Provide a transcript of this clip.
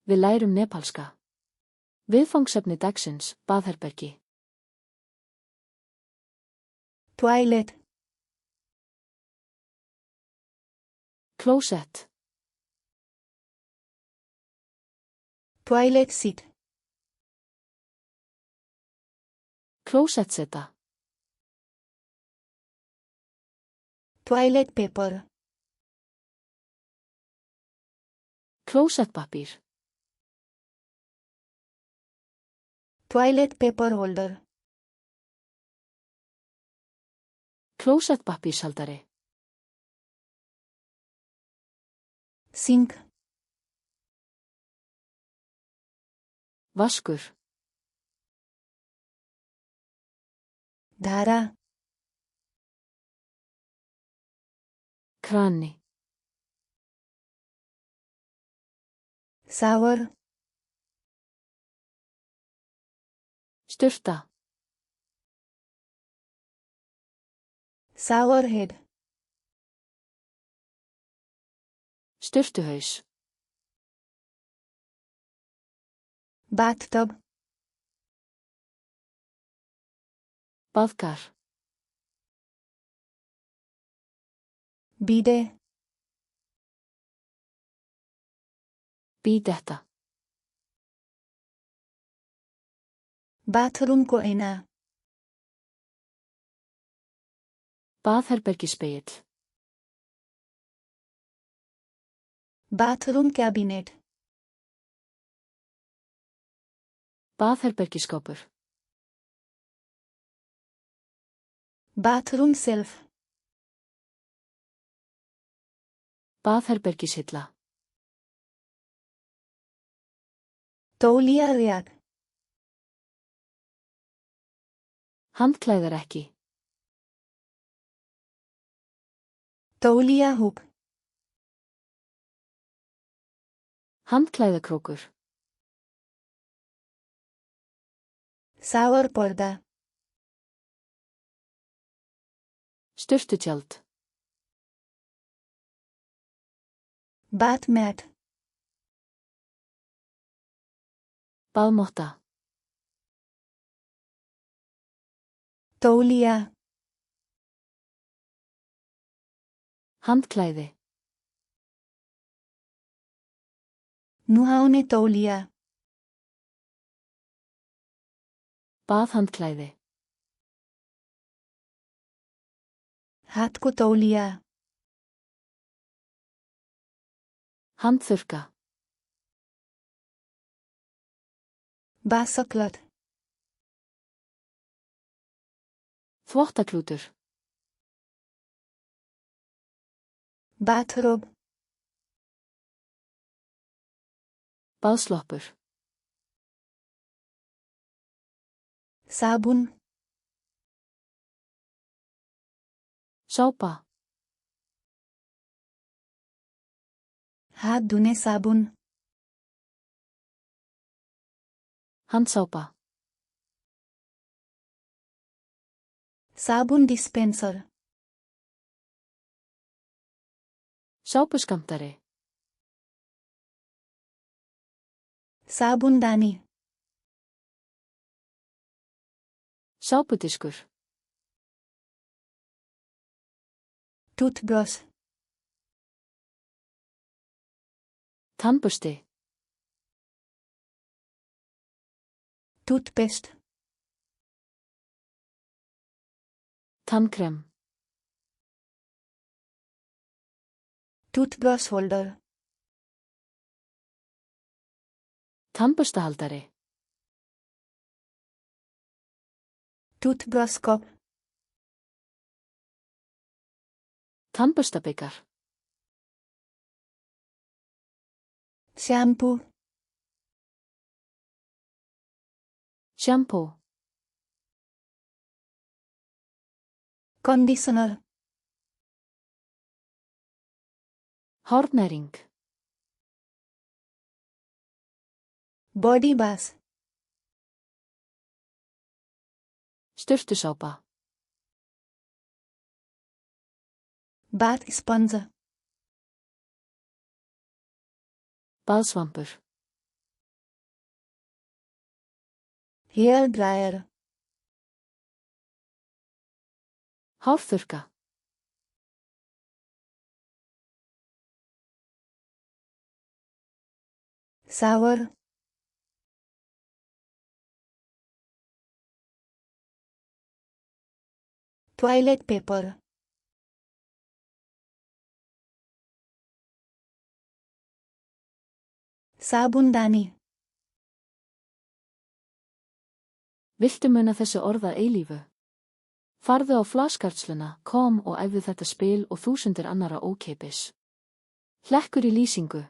Við lærum nepalska. Viðfangsefni dagsins, baðherbergi. Toilet. Klósett. Toilet seat. Klósettseta. Toilet paper. Klósettpappír. Toilet paper holder. Klósettpappírshaldari. Sink. Vaskur. Dhara. Krani. Shower. Sturta. Shower head. Sturtuhaus. Bathtub. Baðkar. Bidet. Bídetta. Bathroom को ऐना. Baðherbergispegill. Bathroom cabinet. Baðherbergiskápur. Bathroom shelf. Baðherbergishilla. Tauliya rack. Handklæðarekki. Tauliya hook. Handklæðakrókur. Shower पर्दा. Sturtutjald. Bath mat. Baðmotta. Tauliya. Handklæði. नुहाउने तौलिया. Baðhandklæði. हातको तौलिया. Handþurrka. Vasaklöt. Þvottaklútur. Bathrobe. Baðsloppur. साबुन. Sápa. हाथ धुने साबुन. Handsápa. साबुन डिस्पेंसर. Sápuskammtari. साबुनदानी. Sápudiskur. Toothbrush. Tannbursti. Toothpaste. Tannkrem. Toothbrush holder. Tannburstahaldari. Toothbrush cup. Tannburstabikar. Shampoo. Shampoo. Conditioner. Hárnæring. Body bath. Sturtusápa. Bath sponge. Baðsvampur. Hair dryer. Hárþurrka. Shower. Toilet paper. Sabundani. Viltu muna þessi orð að eilífu? Farðu á flashcards.com og æfðu þetta spil og þúsundir annara ókeypis. Hlekkur í lýsingu.